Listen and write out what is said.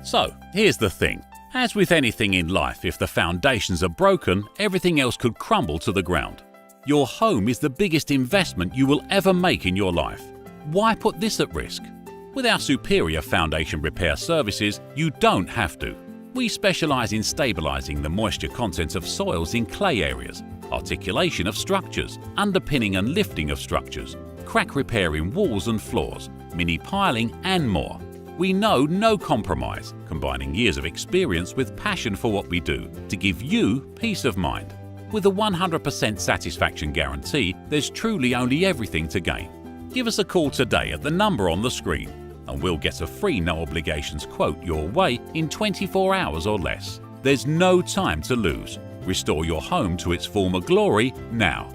So, here's the thing. As with anything in life, if the foundations are broken, everything else could crumble to the ground. Your home is the biggest investment you will ever make in your life. Why put this at risk? With our superior foundation repair services, you don't have to. We specialize in stabilizing the moisture content of soils in clay areas, articulation of structures, underpinning and lifting of structures, crack repair in walls and floors, mini piling and more. We know no compromise, combining years of experience with passion for what we do to give you peace of mind. With a 100% satisfaction guarantee, there's truly only everything to gain. Give us a call today at the number on the screen, and we'll get a free no obligations quote your way in 24 hours or less. There's no time to lose. Restore your home to its former glory now.